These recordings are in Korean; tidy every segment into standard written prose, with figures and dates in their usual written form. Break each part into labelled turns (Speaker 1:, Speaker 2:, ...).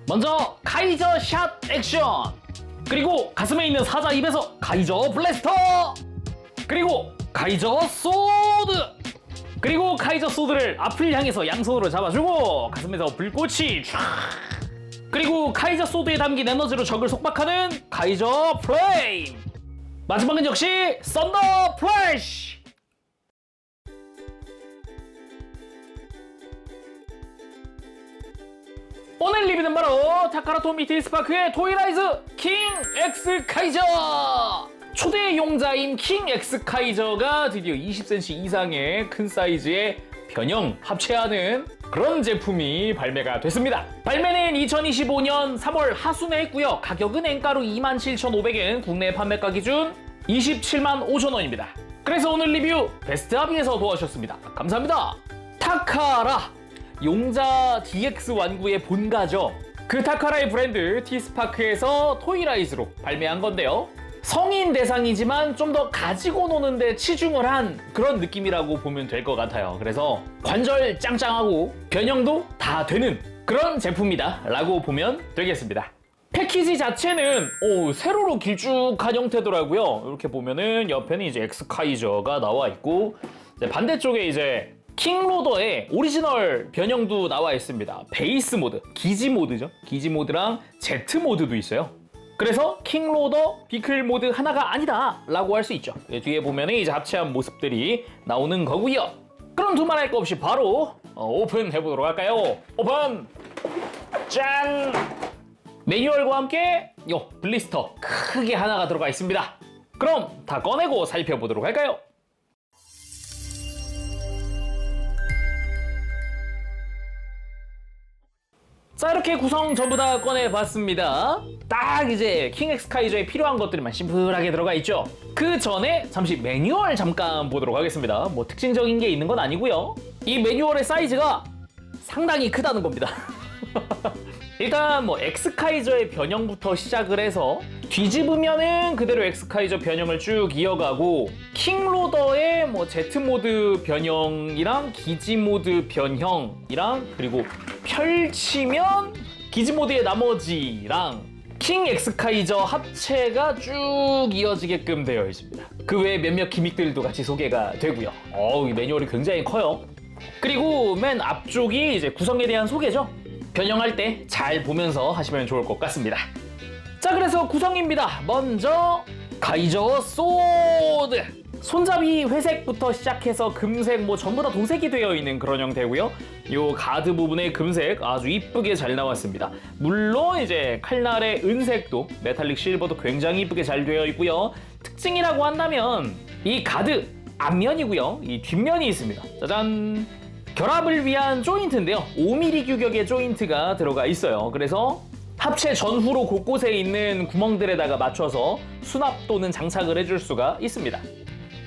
Speaker 1: 먼저 카이저 샷 액션, 그리고 가슴에 있는 사자 입에서 카이저 블래스터, 그리고 카이저 소드, 그리고 카이저 소드를 앞을 향해서 양손으로 잡아주고 가슴에서 불꽃이 촤, 그리고 카이저 소드에 담긴 에너지로 적을 속박하는 카이저 플레임, 마지막은 역시 썬더 플래시. 오늘 리뷰는 바로 타카라토미 디스파크의 토이라이즈 킹 X 카이저! 초대 용자인 킹 X 카이저가 드디어 20cm 이상의 큰 사이즈의 변형 합체하는 그런 제품이 발매가 됐습니다. 발매는 2025년 3월 하순에 했고요. 가격은 엔가로 27,500엔, 국내 판매가 기준 27만 5천원입니다. 그래서 오늘 리뷰 베스트 합의에서 도와주셨습니다. 감사합니다. 타카라! 용자 DX 완구의 본가죠. 그 타카라의 브랜드 티스파크에서 토이라이즈로 발매한 건데요. 성인 대상이지만 좀 더 가지고 노는데 치중을 한 그런 느낌이라고 보면 될 것 같아요. 그래서 관절 짱짱하고 변형도 다 되는 그런 제품이다 라고 보면 되겠습니다. 패키지 자체는 세로로 길쭉한 형태더라고요. 이렇게 보면은 옆에는 이제 엑스카이저가 나와 있고, 반대쪽에 이제 킹로더의 오리지널 변형도 나와 있습니다. 베이스 모드, 기지 모드죠. 기지 모드랑 Z 모드도 있어요. 그래서 킹로더 비클 모드 하나가 아니다 라고 할 수 있죠. 뒤에 보면 이제 합체한 모습들이 나오는 거고요. 그럼 두말할 거 없이 바로 오픈해 보도록 할까요? 오픈! 짠! 매뉴얼과 함께 요 블리스터 크게 하나가 들어가 있습니다. 그럼 다 꺼내고 살펴보도록 할까요? 자, 이렇게 구성 전부 다 꺼내봤습니다. 딱 이제 킹 X 카이저에 필요한 것들만 심플하게 들어가 있죠. 그 전에 잠시 매뉴얼 잠깐 보도록 하겠습니다. 뭐 특징적인 게 있는 건 아니고요. 이 매뉴얼의 사이즈가 상당히 크다는 겁니다. 일단 뭐 엑스카이저의 변형부터 시작을 해서 뒤집으면은 그대로 엑스카이저 변형을 쭉 이어가고, 킹로더의 뭐 Z모드 변형이랑 기지모드 변형이랑, 그리고 펼치면 기지모드의 나머지랑 킹 엑스카이저 합체가 쭉 이어지게끔 되어 있습니다. 그 외에 몇몇 기믹들도 같이 소개가 되고요. 이 매뉴얼이 굉장히 커요. 그리고 맨 앞쪽이 이제 구성에 대한 소개죠. 변형할 때 잘 보면서 하시면 좋을 것 같습니다. 자, 그래서 구성입니다. 먼저 카이저 소드! 손잡이 회색부터 시작해서 금색 뭐 전부 다 도색이 되어 있는 그런 형태고요. 요 가드 부분에 금색 아주 이쁘게 잘 나왔습니다. 물론 이제 칼날의 은색도, 메탈릭 실버도 굉장히 이쁘게 잘 되어 있고요. 특징이라고 한다면 이 가드 앞면이고요. 이 뒷면이 있습니다. 짜잔! 결합을 위한 조인트인데요. 5mm 규격의 조인트가 들어가 있어요. 그래서 합체 전후로 곳곳에 있는 구멍들에다가 맞춰서 수납 또는 장착을 해줄 수가 있습니다.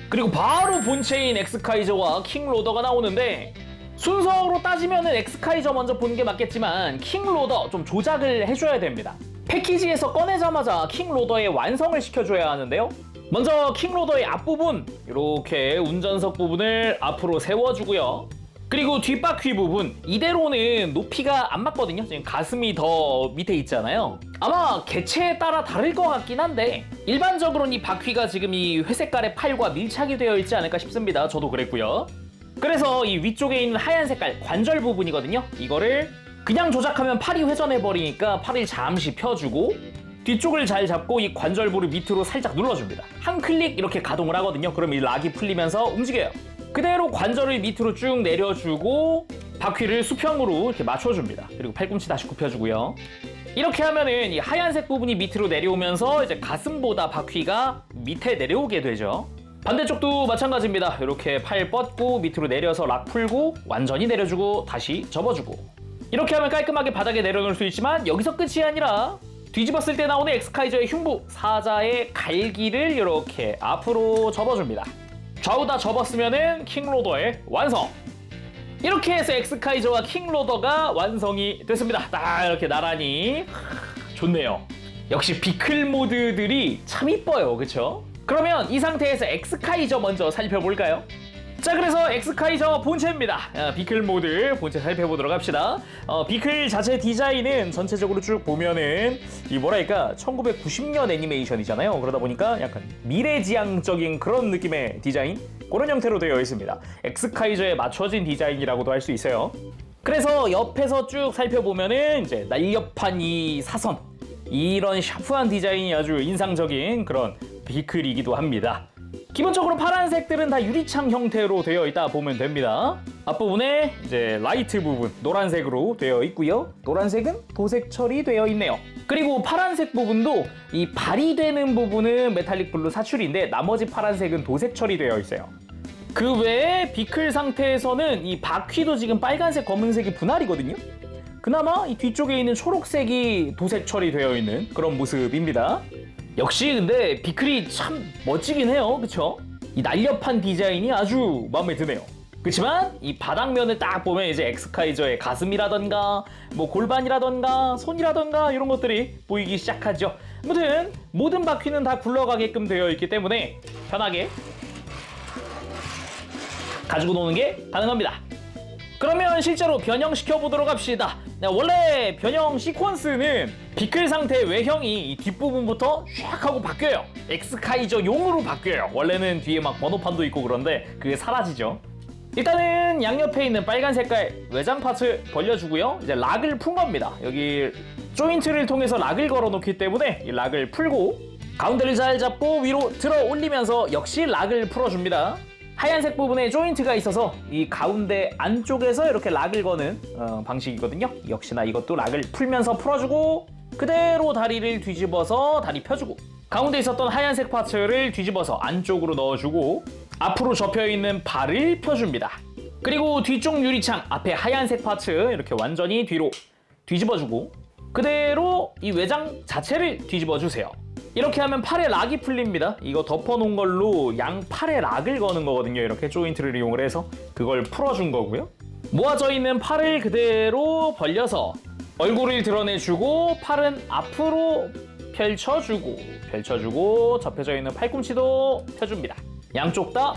Speaker 1: 그리고 바로 본체인 엑스카이저와 킹로더가 나오는데, 순서로 따지면은 엑스카이저 먼저 보는 게 맞겠지만 킹로더 좀 조작을 해줘야 됩니다. 패키지에서 꺼내자마자 킹로더의 완성을 시켜줘야 하는데요. 먼저 킹로더의 앞부분, 이렇게 운전석 부분을 앞으로 세워주고요. 그리고 뒷바퀴 부분, 이대로는 높이가 안 맞거든요. 지금 가슴이 더 밑에 있잖아요. 아마 개체에 따라 다를 것 같긴 한데 일반적으로는 이 바퀴가 지금 이 회색깔의 팔과 밀착이 되어 있지 않을까 싶습니다. 저도 그랬고요. 그래서 이 위쪽에 있는 하얀 색깔 관절 부분이거든요. 이거를 그냥 조작하면 팔이 회전해버리니까 팔을 잠시 펴주고 뒤쪽을 잘 잡고 이 관절부를 밑으로 살짝 눌러줍니다. 한 클릭 이렇게 가동을 하거든요. 그럼 이 락이 풀리면서 움직여요. 그대로 관절을 밑으로 쭉 내려주고 바퀴를 수평으로 이렇게 맞춰줍니다. 그리고 팔꿈치 다시 굽혀주고요. 이렇게 하면은 이 하얀색 부분이 밑으로 내려오면서 이제 가슴보다 바퀴가 밑에 내려오게 되죠. 반대쪽도 마찬가지입니다. 이렇게 팔 뻗고 밑으로 내려서 락 풀고 완전히 내려주고 다시 접어주고, 이렇게 하면 깔끔하게 바닥에 내려놓을 수 있지만 여기서 끝이 아니라 뒤집었을 때 나오는 엑스카이저의 흉부, 사자의 갈기를 이렇게 앞으로 접어줍니다. 좌우 다 접었으면은 킹로더의 완성! 이렇게 해서 엑스카이저와 킹로더가 완성이 됐습니다. 딱 이렇게 나란히 좋네요. 역시 비클 모드들이 참 이뻐요, 그쵸? 그러면 이 상태에서 엑스카이저 먼저 살펴볼까요? 자, 그래서 엑스카이저 본체입니다. 비클 모드 본체 살펴보도록 합시다. 비클 자체 디자인은 전체적으로 쭉 보면은 이 뭐랄까 1990년 애니메이션이잖아요. 그러다 보니까 약간 미래지향적인 그런 느낌의 디자인, 그런 형태로 되어 있습니다. 엑스카이저에 맞춰진 디자인이라고도 할 수 있어요. 그래서 옆에서 쭉 살펴보면은 이제 날렵한 이 사선, 이런 샤프한 디자인이 아주 인상적인 그런 비클이기도 합니다. 기본적으로 파란색들은 다 유리창 형태로 되어 있다 보면 됩니다. 앞부분에 이제 라이트 부분 노란색으로 되어 있고요. 노란색은 도색 처리되어 있네요. 그리고 파란색 부분도 이 발이되는 부분은 메탈릭 블루 사출인데 나머지 파란색은 도색 처리되어 있어요. 그 외에 비클 상태에서는 이 바퀴도 지금 빨간색, 검은색이 분할이거든요. 그나마 이 뒤쪽에 있는 초록색이 도색 처리되어 있는 그런 모습입니다. 역시 근데 비클이 참 멋지긴 해요. 그쵸? 이 날렵한 디자인이 아주 마음에 드네요. 그렇지만 이 바닥면을 딱 보면 이제 엑스카이저의 가슴이라던가 뭐 골반이라던가 손이라던가 이런 것들이 보이기 시작하죠. 아무튼 모든 바퀴는 다 굴러가게끔 되어 있기 때문에 편하게 가지고 노는 게 가능합니다. 그러면 실제로 변형시켜 보도록 합시다. 원래 변형 시퀀스는 비클 상태의 외형이 이 뒷부분부터 샥 하고 바뀌어요. 엑스카이저용으로 바뀌어요. 원래는 뒤에 막 번호판도 있고 그런데 그게 사라지죠. 일단은 양옆에 있는 빨간 색깔 외장 파츠 벌려주고요. 이제 락을 푼 겁니다. 여기 조인트를 통해서 락을 걸어 놓기 때문에 이 락을 풀고 가운데를 잘 잡고 위로 들어 올리면서 역시 락을 풀어줍니다. 하얀색 부분에 조인트가 있어서 이 가운데 안쪽에서 이렇게 락을 거는 방식이거든요. 역시나 이것도 락을 풀면서 풀어주고 그대로 다리를 뒤집어서 다리 펴주고 가운데 있었던 하얀색 파츠를 뒤집어서 안쪽으로 넣어주고 앞으로 접혀있는 발을 펴줍니다. 그리고 뒤쪽 유리창 앞에 하얀색 파츠 이렇게 완전히 뒤로 뒤집어주고 그대로 이 외장 자체를 뒤집어주세요. 이렇게 하면 팔에 락이 풀립니다. 이거 덮어놓은 걸로 양 팔에 락을 거는 거거든요. 이렇게 조인트를 이용을 해서 그걸 풀어준 거고요. 모아져 있는 팔을 그대로 벌려서 얼굴을 드러내주고 팔은 앞으로 펼쳐주고 접혀져 있는 팔꿈치도 펴줍니다. 양쪽 다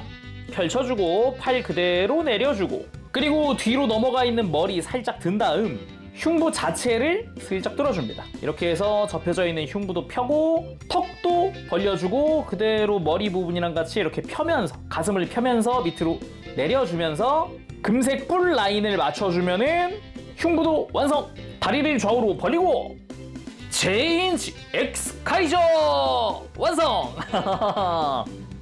Speaker 1: 펼쳐주고 팔 그대로 내려주고 그리고 뒤로 넘어가 있는 머리 살짝 든 다음 흉부 자체를 슬쩍 들어줍니다. 이렇게 해서 접혀져 있는 흉부도 펴고 턱도 벌려주고 그대로 머리 부분이랑 같이 이렇게 펴면서 가슴을 펴면서 밑으로 내려주면서 금색 뿔 라인을 맞춰주면은 흉부도 완성! 다리를 좌우로 벌리고 제인치 엑스카이저 완성!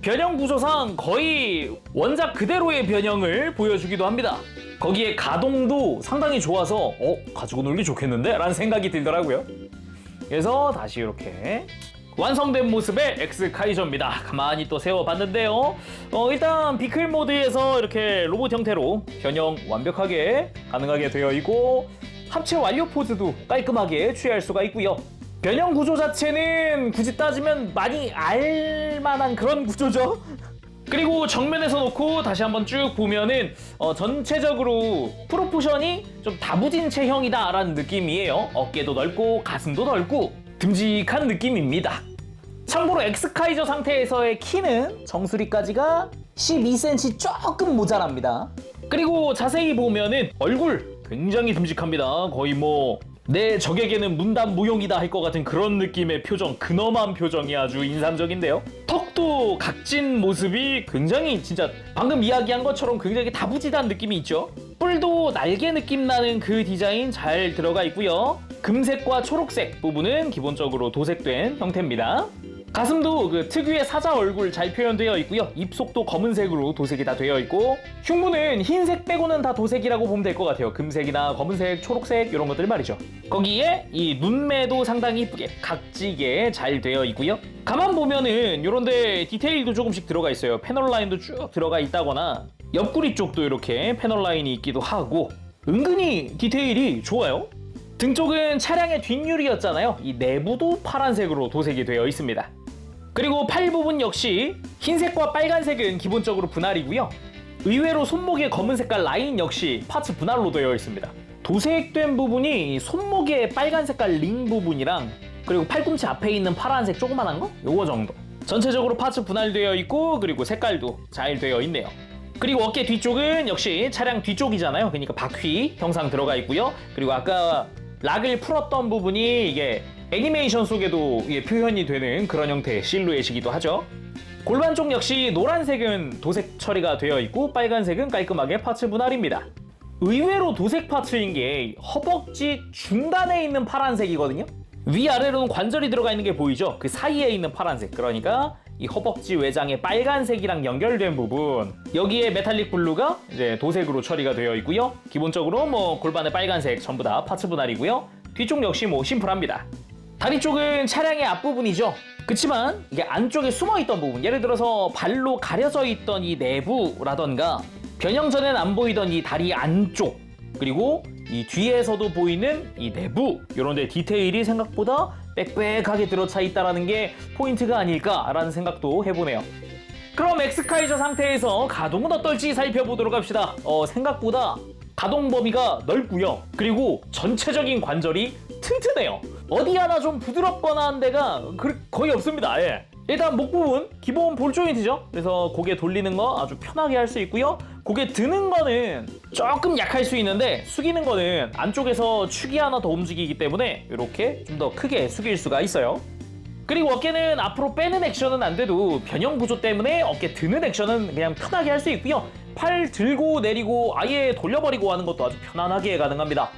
Speaker 1: 변형 구조상 거의 원작 그대로의 변형을 보여주기도 합니다. 거기에 가동도 상당히 좋아서 가지고 놀기 좋겠는데? 라는 생각이 들더라고요. 그래서 다시 이렇게 완성된 모습의 엑스카이저입니다. 가만히 또 세워봤는데요. 일단 비클 모드에서 이렇게 로봇 형태로 변형 완벽하게 가능하게 되어 있고 합체 완료 포즈도 깔끔하게 취할 수가 있고요. 변형 구조 자체는 굳이 따지면 많이 알만한 그런 구조죠. 그리고 정면에서 놓고 다시 한번 쭉 보면은 전체적으로 프로포션이 좀 다부진 체형이다 라는 느낌이에요. 어깨도 넓고 가슴도 넓고 듬직한 느낌입니다. 참고로 엑스카이저 상태에서의 키는 정수리까지가 12cm 조금 모자랍니다. 그리고 자세히 보면은 얼굴 굉장히 듬직합니다. 거의 뭐 내 적에게는 문담무용이다 할 것 같은 그런 느낌의 표정, 근엄한 표정이 아주 인상적인데요. 턱도 각진 모습이 굉장히 진짜 방금 이야기한 것처럼 굉장히 다부지단 느낌이 있죠. 뿔도 날개 느낌 나는 그 디자인 잘 들어가 있고요. 금색과 초록색 부분은 기본적으로 도색된 형태입니다. 가슴도 그 특유의 사자 얼굴 잘 표현되어 있고요. 입속도 검은색으로 도색이 다 되어 있고 흉부는 흰색 빼고는 다 도색이라고 보면 될 것 같아요. 금색이나 검은색, 초록색 이런 것들 말이죠. 거기에 이 눈매도 상당히 이쁘게 각지게 잘 되어 있고요. 가만 보면은 이런데 디테일도 조금씩 들어가 있어요. 패널 라인도 쭉 들어가 있다거나 옆구리 쪽도 이렇게 패널 라인이 있기도 하고 은근히 디테일이 좋아요. 등 쪽은 차량의 뒷유리였잖아요. 이 내부도 파란색으로 도색이 되어 있습니다. 그리고 팔 부분 역시 흰색과 빨간색은 기본적으로 분할이고요. 의외로 손목의 검은 색깔 라인 역시 파츠 분할로 되어 있습니다. 도색된 부분이 손목의 빨간 색깔 링 부분이랑 그리고 팔꿈치 앞에 있는 파란색 조그만한 거? 요거 정도. 전체적으로 파츠 분할되어 있고 그리고 색깔도 잘 되어 있네요. 그리고 어깨 뒤쪽은 역시 차량 뒤쪽이잖아요. 그러니까 바퀴 형상 들어가 있고요. 그리고 아까 락을 풀었던 부분이 이게 애니메이션 속에도 이게 표현이 되는 그런 형태의 실루엣이기도 하죠. 골반 쪽 역시 노란색은 도색 처리가 되어 있고 빨간색은 깔끔하게 파츠 분할입니다. 의외로 도색 파츠인 게 허벅지 중간에 있는 파란색이거든요. 위아래로는 관절이 들어가 있는 게 보이죠? 그 사이에 있는 파란색. 그러니까 이 허벅지 외장의 빨간색이랑 연결된 부분, 여기에 메탈릭 블루가 이제 도색으로 처리가 되어 있고요. 기본적으로 뭐 골반의 빨간색 전부 다 파츠 분할이고요. 뒤쪽 역시 뭐 심플합니다. 다리 쪽은 차량의 앞부분이죠. 그치만 이게 안쪽에 숨어있던 부분, 예를 들어서 발로 가려져 있던 이 내부라던가 변형 전엔 안 보이던 이 다리 안쪽, 그리고 이 뒤에서도 보이는 이 내부, 이런 데 디테일이 생각보다 빽빽하게 들어차 있다는 게 포인트가 아닐까라는 생각도 해보네요. 그럼 엑스카이저 상태에서 가동은 어떨지 살펴보도록 합시다. 생각보다 가동 범위가 넓고요. 그리고 전체적인 관절이 튼튼해요. 어디 하나 좀 부드럽거나 한 데가 거의 없습니다. 예. 일단 목 부분, 기본 볼 조인트죠. 그래서 고개 돌리는 거 아주 편하게 할 수 있고요. 고개 드는 거는 조금 약할 수 있는데 숙이는 거는 안쪽에서 축이 하나 더 움직이기 때문에 이렇게 좀 더 크게 숙일 수가 있어요. 그리고 어깨는 앞으로 빼는 액션은 안 돼도 변형 구조 때문에 어깨 드는 액션은 그냥 편하게 할 수 있고요. 팔 들고 내리고 아예 돌려버리고 하는 것도 아주 편안하게 가능합니다.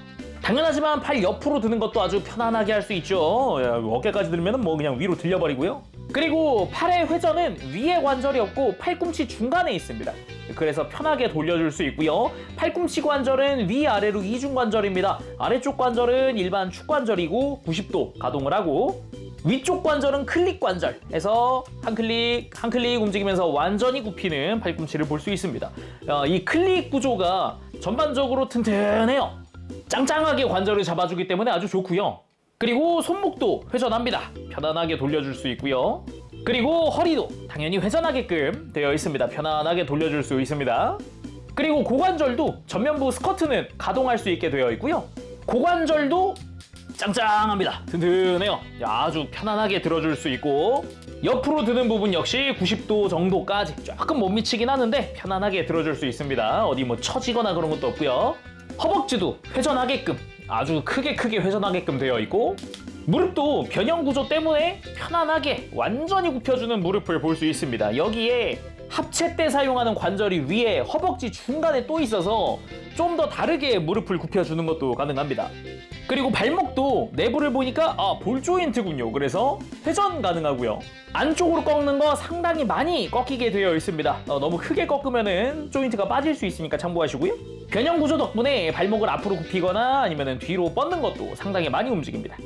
Speaker 1: 당연하지만 팔 옆으로 드는 것도 아주 편안하게 할 수 있죠. 어깨까지 들면 뭐 그냥 위로 들려버리고요. 그리고 팔의 회전은 위에 관절이 없고 팔꿈치 중간에 있습니다. 그래서 편하게 돌려줄 수 있고요. 팔꿈치 관절은 위아래로 이중 관절입니다. 아래쪽 관절은 일반 축 관절이고 90도 가동을 하고, 위쪽 관절은 클릭 관절 해서 한 클릭 한 클릭 움직이면서 완전히 굽히는 팔꿈치를 볼 수 있습니다. 이 클릭 구조가 전반적으로 튼튼해요. 짱짱하게 관절을 잡아주기 때문에 아주 좋고요. 그리고 손목도 회전합니다. 편안하게 돌려줄 수 있고요. 그리고 허리도 당연히 회전하게끔 되어 있습니다. 편안하게 돌려줄 수 있습니다. 그리고 고관절도 전면부 스커트는 가동할 수 있게 되어 있고요. 고관절도 짱짱합니다. 튼튼해요. 아주 편안하게 들어줄 수 있고, 옆으로 드는 부분 역시 90도 정도까지 조금 못 미치긴 하는데 편안하게 들어줄 수 있습니다. 어디 뭐 처지거나 그런 것도 없고요. 허벅지도 회전하게끔 아주 크게 회전하게끔 되어 있고, 무릎도 변형 구조 때문에 편안하게 완전히 굽혀주는 무릎을 볼 수 있습니다. 여기에 합체 때 사용하는 관절이 위에 허벅지 중간에 또 있어서 좀 더 다르게 무릎을 굽혀주는 것도 가능합니다. 그리고 발목도 내부를 보니까 볼 조인트군요. 그래서 회전 가능하고요. 안쪽으로 꺾는 거 상당히 많이 꺾이게 되어 있습니다. 너무 크게 꺾으면은 조인트가 빠질 수 있으니까 참고하시고요. 변형 구조 덕분에 발목을 앞으로 굽히거나 아니면 뒤로 뻗는 것도 상당히 많이 움직입니다.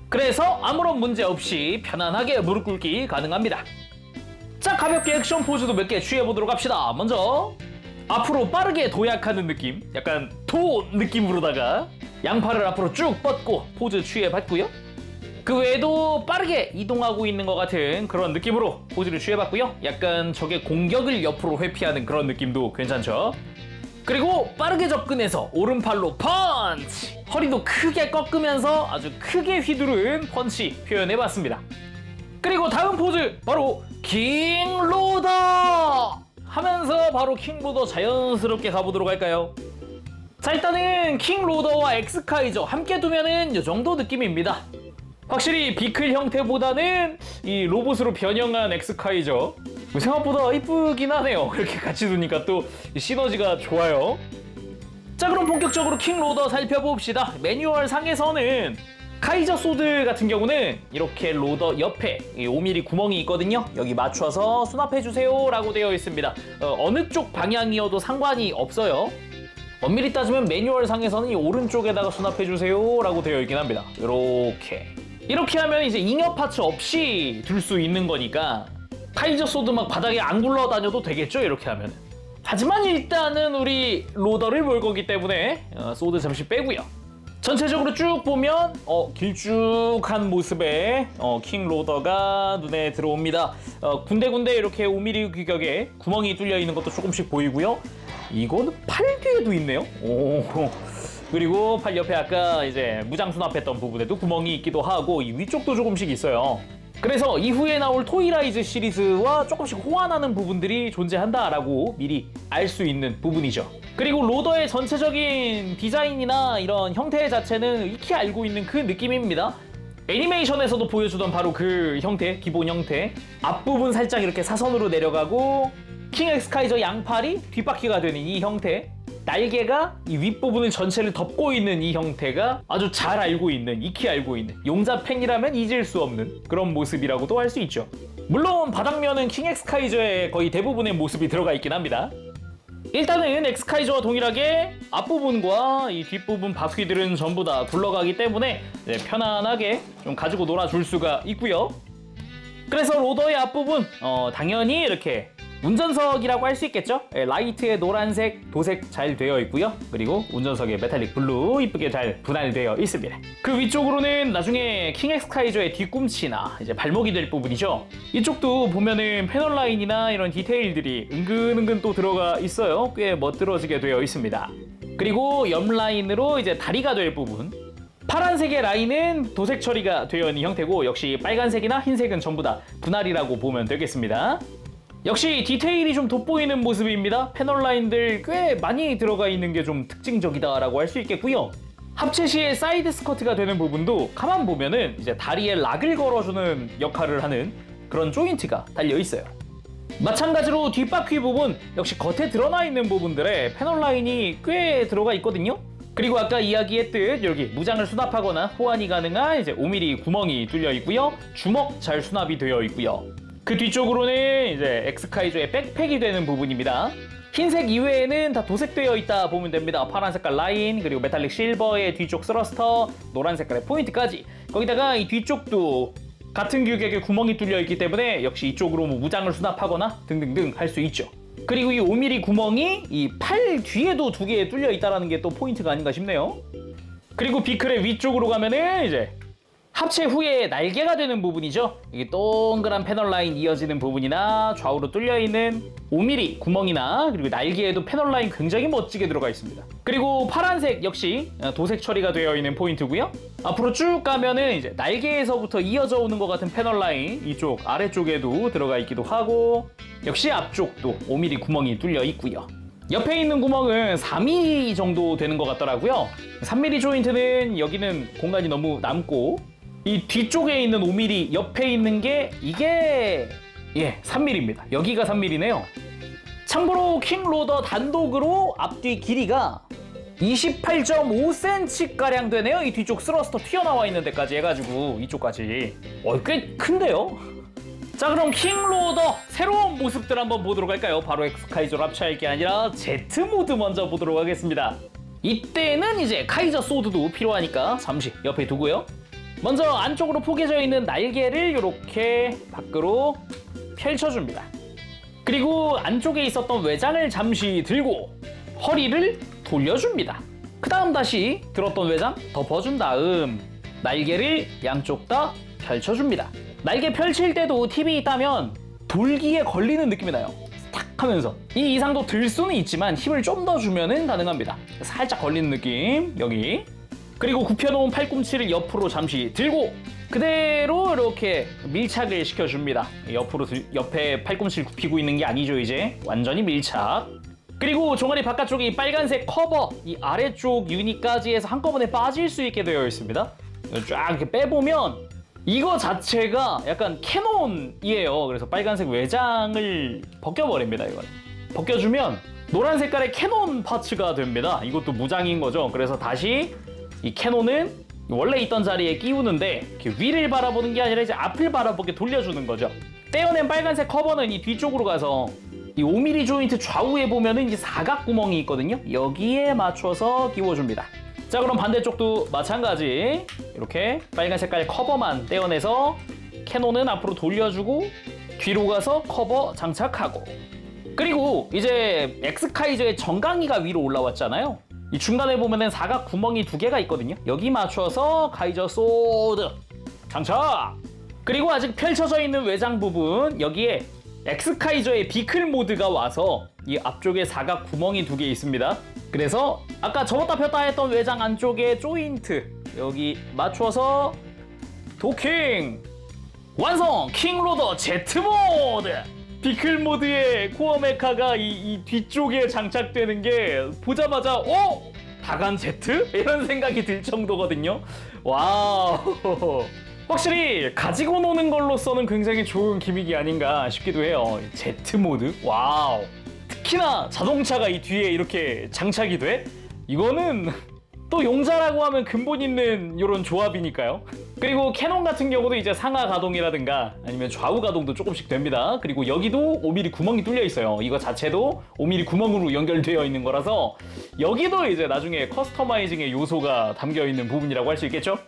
Speaker 1: 그래서 아무런 문제 없이 편안하게 무릎 꿇기 가능합니다. 자, 가볍게 액션 포즈도 몇 개 취해보도록 합시다. 먼저 앞으로 빠르게 도약하는 느낌, 약간 도 느낌으로다가 양팔을 앞으로 쭉 뻗고 포즈 취해봤고요. 그 외에도 빠르게 이동하고 있는 것 같은 그런 느낌으로 포즈를 취해봤고요. 약간 적의 공격을 옆으로 회피하는 그런 느낌도 괜찮죠. 그리고 빠르게 접근해서 오른팔로 펀치! 허리도 크게 꺾으면서 아주 크게 휘두른 펀치 표현해봤습니다. 그리고 다음 포즈 바로 킹로더! 하면서 바로 킹로더 자연스럽게 가보도록 할까요? 자, 일단은 킹로더와 엑스카이저 함께 두면은 이 정도 느낌입니다. 확실히 비클 형태보다는 이 로봇으로 변형한 엑스카이저 생각보다 이쁘긴 하네요. 그렇게 같이 두니까 또 시너지가 좋아요. 자, 그럼 본격적으로 킹로더 살펴봅시다. 매뉴얼 상에서는 카이저 소드 같은 경우는 이렇게 로더 옆에 5mm 구멍이 있거든요. 여기 맞춰서 수납해주세요 라고 되어 있습니다. 어느 쪽 방향이어도 상관이 없어요. 엄밀히 따지면 매뉴얼 상에서는 이 오른쪽에다가 수납해주세요 라고 되어 있긴 합니다. 이렇게 하면 이제 잉여 파츠 없이 둘 수 있는 거니까 카이저 소드 막 바닥에 안 굴러다녀도 되겠죠, 이렇게 하면. 하지만 일단은 우리 로더를 볼 거기 때문에 소드 잠시 빼고요. 전체적으로 쭉 보면 길쭉한 모습의 킹 로더가 눈에 들어옵니다. 군데군데 이렇게 5mm 규격의 구멍이 뚫려 있는 것도 조금씩 보이고요. 이거는 팔 뒤에도 있네요. 그리고 팔 옆에 아까 이제 무장 수납했던 부분에도 구멍이 있기도 하고 이 위쪽도 조금씩 있어요. 그래서 이후에 나올 토이라이즈 시리즈와 조금씩 호환하는 부분들이 존재한다라고 미리 알 수 있는 부분이죠. 그리고 로더의 전체적인 디자인이나 이런 형태 자체는 익히 알고 있는 그 느낌입니다. 애니메이션에서도 보여주던 바로 그 형태, 기본 형태. 앞부분 살짝 이렇게 사선으로 내려가고 킹 엑스카이저 양팔이 뒷바퀴가 되는 이 형태, 날개가 이 윗부분을 전체를 덮고 있는 이 형태가 아주 잘 알고 있는, 익히 알고 있는, 용자 팬이라면 잊을 수 없는 그런 모습이라고도 할 수 있죠. 물론 바닥면은 킹 엑스카이저의 거의 대부분의 모습이 들어가 있긴 합니다. 일단은 엑스카이저와 동일하게 앞부분과 이 뒷부분 바퀴들은 전부 다 굴러가기 때문에 편안하게 좀 가지고 놀아줄 수가 있고요. 그래서 로더의 앞부분 당연히 이렇게 운전석이라고 할 수 있겠죠. 라이트의 노란색, 도색 잘 되어 있고요. 그리고 운전석에 메탈릭 블루 이쁘게 잘 분할되어 있습니다. 그 위쪽으로는 나중에 킹 엑스카이저의 뒤꿈치나 이제 발목이 될 부분이죠. 이쪽도 보면은 패널 라인이나 이런 디테일들이 은근은근 또 들어가 있어요. 꽤 멋들어지게 되어 있습니다. 그리고 옆 라인으로 이제 다리가 될 부분, 파란색의 라인은 도색 처리가 되어 있는 형태고, 역시 빨간색이나 흰색은 전부 다 분할이라고 보면 되겠습니다. 역시 디테일이 좀 돋보이는 모습입니다. 패널 라인들 꽤 많이 들어가 있는 게 좀 특징적이다라고 할 수 있겠고요. 합체 시에 사이드 스커트가 되는 부분도 가만 보면은 이제 다리에 락을 걸어주는 역할을 하는 그런 조인트가 달려 있어요. 마찬가지로 뒷바퀴 부분 역시 겉에 드러나 있는 부분들에 패널 라인이 꽤 들어가 있거든요. 그리고 아까 이야기했듯 여기 무장을 수납하거나 호환이 가능한 이제 5mm 구멍이 뚫려 있고요. 주먹 잘 수납이 되어 있고요. 그 뒤쪽으로는 이제 엑스카이저의 백팩이 되는 부분입니다. 흰색 이외에는 다 도색되어 있다 보면 됩니다. 파란 색깔 라인, 그리고 메탈릭 실버의 뒤쪽 스러스터, 노란 색깔의 포인트까지. 거기다가 이 뒤쪽도 같은 규격의 구멍이 뚫려 있기 때문에 역시 이쪽으로 뭐 무장을 수납하거나 등등등 할 수 있죠. 그리고 이 5mm 구멍이 이 팔 뒤에도 2개 뚫려 있다는 게 또 포인트가 아닌가 싶네요. 그리고 비클의 위쪽으로 가면은 이제 합체 후에 날개가 되는 부분이죠. 이게 동그란 패널 라인 이어지는 부분이나 좌우로 뚫려있는 5mm 구멍이나 그리고 날개에도 패널 라인 굉장히 멋지게 들어가 있습니다. 그리고 파란색 역시 도색 처리가 되어 있는 포인트고요. 앞으로 쭉 가면은 이제 날개에서부터 이어져 오는 것 같은 패널 라인 이쪽 아래쪽에도 들어가 있기도 하고, 역시 앞쪽도 5mm 구멍이 뚫려 있고요. 옆에 있는 구멍은 4mm 정도 되는 것 같더라고요. 3mm 조인트는 여기는 공간이 너무 남고, 이 뒤쪽에 있는 5mm 옆에 있는 게 이게 3mm입니다. 여기가 3mm네요. 참고로 킹로더 단독으로 앞뒤 길이가 28.5cm가량 되네요. 이 뒤쪽 스러스터 튀어나와 있는 데까지 해가지고 이쪽까지 꽤 큰데요? 자, 그럼 킹로더 새로운 모습들 한번 보도록 할까요? 바로 엑스카이저로 합체할 게 아니라 Z모드 먼저 보도록 하겠습니다. 이때는 이제 카이저 소드도 필요하니까 잠시 옆에 두고요. 먼저 안쪽으로 포개져 있는 날개를 이렇게 밖으로 펼쳐줍니다. 그리고 안쪽에 있었던 외장을 잠시 들고 허리를 돌려줍니다. 그 다음 다시 들었던 외장 덮어준 다음 날개를 양쪽 다 펼쳐줍니다. 날개 펼칠 때도 팁이 있다면 돌기에 걸리는 느낌이 나요. 탁 하면서 이 이상도 들 수는 있지만 힘을 좀 더 주면은 가능합니다. 살짝 걸리는 느낌 여기. 그리고 굽혀놓은 팔꿈치를 옆으로 잠시 들고 그대로 이렇게 밀착을 시켜줍니다. 옆에 팔꿈치를 굽히고 있는 게 아니죠. 이제 완전히 밀착. 그리고 종아리 바깥쪽에 이 빨간색 커버, 이 아래쪽 유니까지 해서 한꺼번에 빠질 수 있게 되어 있습니다. 쫙 이렇게 빼보면 이거 자체가 약간 캐논이에요. 그래서 빨간색 외장을 벗겨버립니다. 이걸 벗겨주면 노란 색깔의 캐논 파츠가 됩니다. 이것도 무장인 거죠. 그래서 다시 이 캐논은 원래 있던 자리에 끼우는데 이렇게 위를 바라보는 게 아니라 이제 앞을 바라보게 돌려주는 거죠. 떼어낸 빨간색 커버는 이 뒤쪽으로 가서 이 5mm 조인트 좌우에 보면은 이제 사각 구멍이 있거든요. 여기에 맞춰서 끼워줍니다. 자, 그럼 반대쪽도 마찬가지 이렇게 빨간 색깔 커버만 떼어내서 캐논은 앞으로 돌려주고 뒤로 가서 커버 장착하고, 그리고 이제 엑스카이저의 정강이가 위로 올라왔잖아요. 이 중간에 보면은 사각 구멍이 2개가 있거든요. 여기 맞춰서 카이저 소드 장착! 그리고 아직 펼쳐져 있는 외장 부분 여기에 엑스카이저의 비클 모드가 와서 이 앞쪽에 사각 구멍이 2개 있습니다. 그래서 아까 접었다 폈다 했던 외장 안쪽에 조인트 여기 맞춰서 도킹! 완성! 킹로더 Z 모드! 비클 모드의 코어 메카가 이 뒤쪽에 장착되는 게 보자마자 다간 Z? 이런 생각이 들 정도거든요. 와우. 확실히 가지고 노는 걸로서는 굉장히 좋은 기믹이 아닌가 싶기도 해요. Z 모드? 와우. 특히나 자동차가 이 뒤에 이렇게 장착이 돼? 이거는 또 용자라고 하면 근본 있는 이런 조합이니까요. 그리고 캐논 같은 경우도 이제 상하 가동이라든가 아니면 좌우 가동도 조금씩 됩니다. 그리고 여기도 5mm 구멍이 뚫려 있어요. 이거 자체도 5mm 구멍으로 연결되어 있는 거라서 여기도 이제 나중에 커스터마이징의 요소가 담겨 있는 부분이라고 할 수 있겠죠?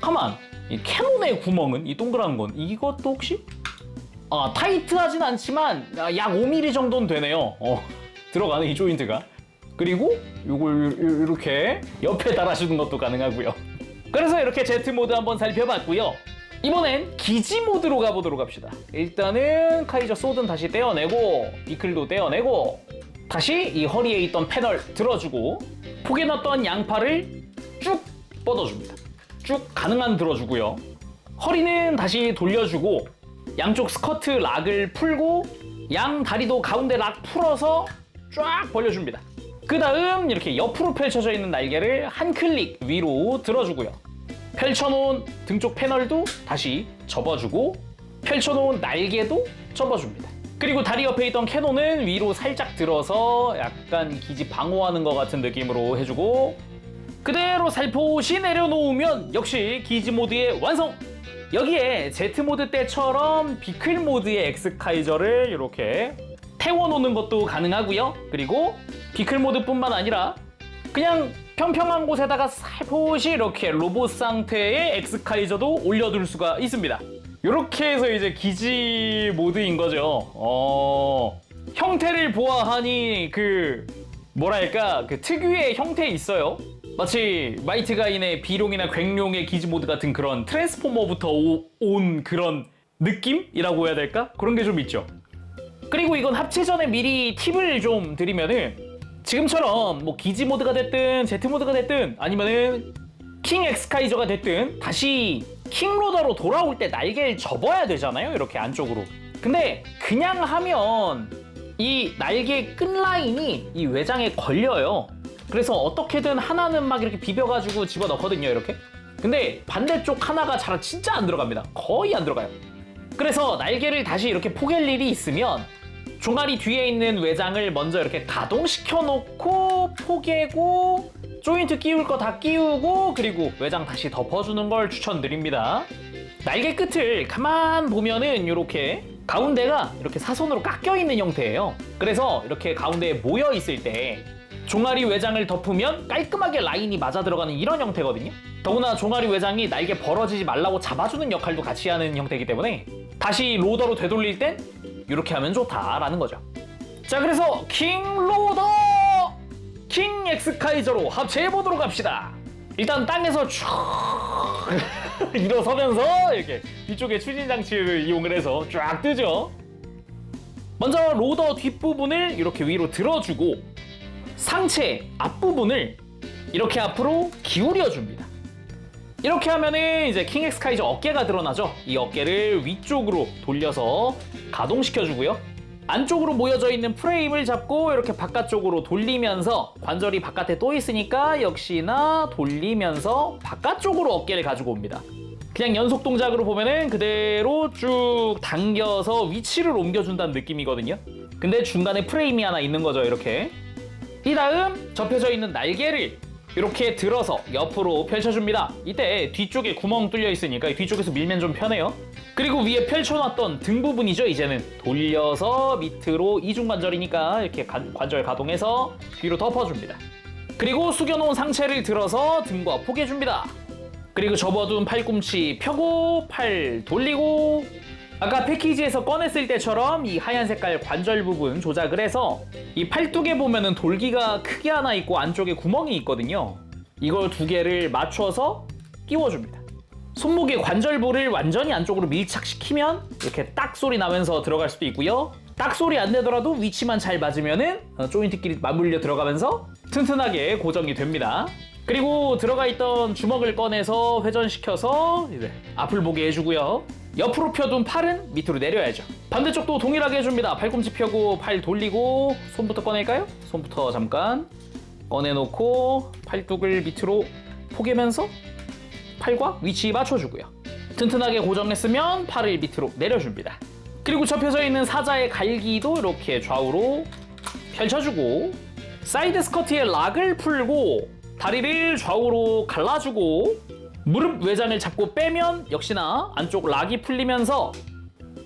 Speaker 1: 가만, 이 캐논의 구멍은 이 동그란 건 이것도 혹시? 타이트하진 않지만 약 5mm 정도는 되네요. 들어가는 이 조인트가. 그리고 이걸 이렇게 옆에 달아주는 것도 가능하고요. 그래서 이렇게 Z 모드 한번 살펴봤고요. 이번엔 기지 모드로 가보도록 합시다. 일단은 카이저 소드는 다시 떼어내고 비클도 떼어내고 다시 이 허리에 있던 패널 들어주고 폭에 넣었던 양팔을 쭉 뻗어줍니다. 쭉 가능한 들어주고요. 허리는 다시 돌려주고 양쪽 스커트 락을 풀고 양 다리도 가운데 락 풀어서 쫙 벌려줍니다. 그 다음 이렇게 옆으로 펼쳐져 있는 날개를 한 클릭 위로 들어주고요. 펼쳐놓은 등 쪽 패널도 다시 접어주고 펼쳐놓은 날개도 접어줍니다. 그리고 다리 옆에 있던 캐논은 위로 살짝 들어서 약간 기지 방어하는 것 같은 느낌으로 해주고 그대로 살포시 내려놓으면 역시 기지 모드의 완성! 여기에 Z 모드 때처럼 비클 모드의 엑스카이저를 이렇게 태워놓는 것도 가능하고요. 그리고 비클 모드뿐만 아니라 그냥 평평한 곳에다가 살포시 이렇게 로봇 상태의 엑스카이저도 올려둘 수가 있습니다. 이렇게 해서 이제 기지 모드인 거죠. 형태를 보아하니 뭐랄까 특유의 형태 있어요. 마치 마이트 가인의 비룡이나 괭룡의 기지 모드 같은 그런 트랜스포머부터 온 그런 느낌이라고 해야 될까? 그런 게 좀 있죠. 그리고 이건 합체 전에 미리 팁을 좀 드리면은 지금처럼 뭐 기지 모드가 됐든 Z 모드가 됐든 아니면은 킹 엑스카이저가 됐든 다시 킹로더로 돌아올 때 날개를 접어야 되잖아요. 이렇게 안쪽으로. 근데 그냥 하면 이 날개 끝라인이 이 외장에 걸려요. 그래서 어떻게든 하나는 막 이렇게 비벼가지고 집어넣거든요. 이렇게. 근데 반대쪽 하나가 진짜 안 들어갑니다. 거의 안 들어가요. 그래서 날개를 다시 이렇게 포갤 일이 있으면 종아리 뒤에 있는 외장을 먼저 이렇게 가동시켜 놓고 포개고 조인트 끼울 거 다 끼우고 그리고 외장 다시 덮어주는 걸 추천드립니다. 날개 끝을 가만 보면은 이렇게 가운데가 이렇게 사선으로 깎여 있는 형태예요. 그래서 이렇게 가운데에 모여 있을 때 종아리 외장을 덮으면 깔끔하게 라인이 맞아 들어가는 이런 형태거든요. 더구나 종아리 외장이 날개 벌어지지 말라고 잡아주는 역할도 같이 하는 형태이기 때문에 다시 로더로 되돌릴 땐 이렇게 하면 좋다라는 거죠. 자, 그래서 킹로더 킹 엑스카이저로 합체해보도록 합시다. 일단 땅에서 쭉 일어서면서 이렇게 뒤쪽에 추진 장치를 이용을 해서 쫙 뜨죠. 먼저 로더 뒷부분을 이렇게 위로 들어주고 상체 앞부분을 이렇게 앞으로 기울여줍니다. 이렇게 하면은 이제 킹 엑스카이저 어깨가 드러나죠. 이 어깨를 위쪽으로 돌려서 가동시켜주고요. 안쪽으로 모여져 있는 프레임을 잡고 이렇게 바깥쪽으로 돌리면서 관절이 바깥에 또 있으니까 역시나 돌리면서 바깥쪽으로 어깨를 가지고 옵니다. 그냥 연속 동작으로 보면은 그대로 쭉 당겨서 위치를 옮겨준다는 느낌이거든요. 근데 중간에 프레임이 하나 있는 거죠. 이렇게. 이 다음 접혀져 있는 날개를 이렇게 들어서 옆으로 펼쳐줍니다. 이때 뒤쪽에 구멍 뚫려 있으니까 뒤쪽에서 밀면 좀 편해요. 그리고 위에 펼쳐놨던 등 부분이죠. 이제는 돌려서 밑으로 이중관절이니까 이렇게 관절 가동해서 뒤로 덮어줍니다. 그리고 숙여놓은 상체를 들어서 등과 포개줍니다. 그리고 접어둔 팔꿈치 펴고 팔 돌리고 아까 패키지에서 꺼냈을 때처럼 이 하얀 색깔 관절 부분 조작을 해서 이 팔뚝에 보면은 돌기가 크게 하나 있고 안쪽에 구멍이 있거든요. 이걸 두 개를 맞춰서 끼워줍니다. 손목의 관절부를 완전히 안쪽으로 밀착시키면 이렇게 딱 소리 나면서 들어갈 수도 있고요. 딱 소리 안 내더라도 위치만 잘 맞으면은 조인트끼리 맞물려 들어가면서 튼튼하게 고정이 됩니다. 그리고 들어가 있던 주먹을 꺼내서 회전시켜서 이제 앞을 보게 해주고요. 옆으로 펴둔 팔은 밑으로 내려야죠. 반대쪽도 동일하게 해줍니다. 팔꿈치 펴고 팔 돌리고 손부터 꺼낼까요? 손부터 잠깐 꺼내놓고 팔뚝을 밑으로 포개면서 팔과 위치 맞춰주고요. 튼튼하게 고정했으면 팔을 밑으로 내려줍니다. 그리고 접혀져 있는 사자의 갈기도 이렇게 좌우로 펼쳐주고 사이드 스쿼트의 락을 풀고 다리를 좌우로 갈라주고 무릎 외장을 잡고 빼면 역시나 안쪽 락이 풀리면서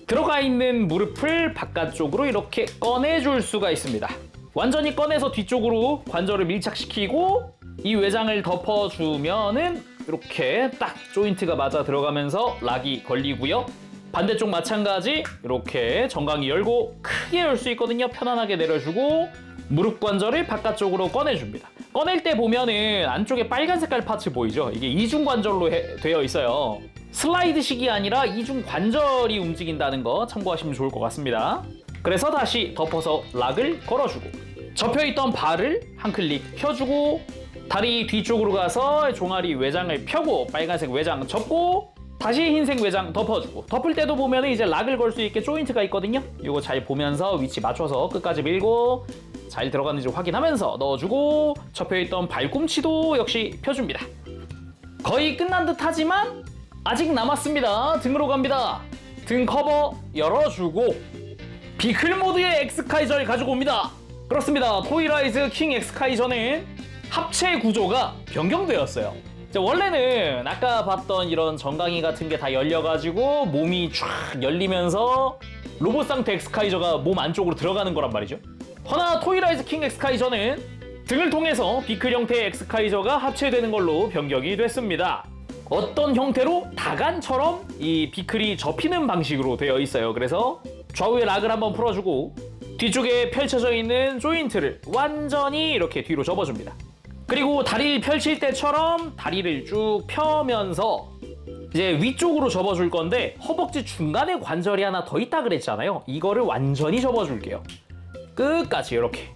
Speaker 1: 들어가 있는 무릎을 바깥쪽으로 이렇게 꺼내줄 수가 있습니다. 완전히 꺼내서 뒤쪽으로 관절을 밀착시키고 이 외장을 덮어주면은 이렇게 딱 조인트가 맞아 들어가면서 락이 걸리고요. 반대쪽 마찬가지 이렇게 정강이 열고 크게 열 수 있거든요. 편안하게 내려주고 무릎 관절을 바깥쪽으로 꺼내줍니다. 꺼낼 때 보면은 안쪽에 빨간 색깔 파츠 보이죠? 이게 이중 관절로 되어 있어요. 슬라이드식이 아니라 이중 관절이 움직인다는 거 참고하시면 좋을 것 같습니다. 그래서 다시 덮어서 락을 걸어주고 접혀있던 발을 한 클릭 펴주고 다리 뒤쪽으로 가서 종아리 외장을 펴고 빨간색 외장 접고 다시 흰색 외장 덮어주고 덮을 때도 보면 이제 락을 걸 수 있게 조인트가 있거든요. 이거 잘 보면서 위치 맞춰서 끝까지 밀고 잘 들어가는지 확인하면서 넣어주고 접혀있던 발꿈치도 역시 펴줍니다. 거의 끝난 듯 하지만 아직 남았습니다. 등으로 갑니다. 등 커버 열어주고 비클 모드의 엑스카이저를 가지고 옵니다. 그렇습니다. 토이라이즈 킹 엑스카이저는 합체 구조가 변경되었어요. 원래는 아까 봤던 이런 정강이 같은 게 다 열려가지고 몸이 쫙 열리면서 로봇 상태 엑스카이저가 몸 안쪽으로 들어가는 거란 말이죠. 허나 토이라이즈 킹 엑스카이저는 등을 통해서 비클 형태의 엑스카이저가 합체되는 걸로 변경이 됐습니다. 어떤 형태로 다간처럼 이 비클이 접히는 방식으로 되어 있어요. 그래서 좌우의 락을 한번 풀어주고 뒤쪽에 펼쳐져 있는 조인트를 완전히 이렇게 뒤로 접어줍니다. 그리고 다리를 펼칠 때처럼 다리를 쭉 펴면서 이제 위쪽으로 접어줄 건데 허벅지 중간에 관절이 하나 더 있다 그랬잖아요. 이거를 완전히 접어줄게요. 끝까지 이렇게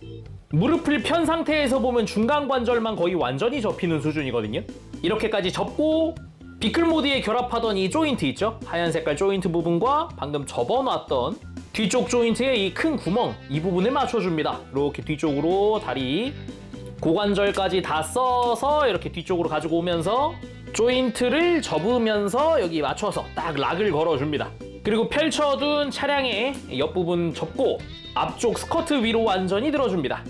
Speaker 1: 무릎을 편 상태에서 보면 중간 관절만 거의 완전히 접히는 수준이거든요. 이렇게까지 접고 비클 모드에 결합하던 이 조인트 있죠? 하얀 색깔 조인트 부분과 방금 접어놨던 뒤쪽 조인트의 이 큰 구멍 이 부분을 맞춰줍니다. 이렇게 뒤쪽으로 다리 고관절까지 다 써서 이렇게 뒤쪽으로 가지고 오면서 조인트를 접으면서 여기 맞춰서 딱 락을 걸어줍니다. 그리고 펼쳐둔 차량의 옆부분 접고 앞쪽 스커트 위로 완전히 들어줍니다.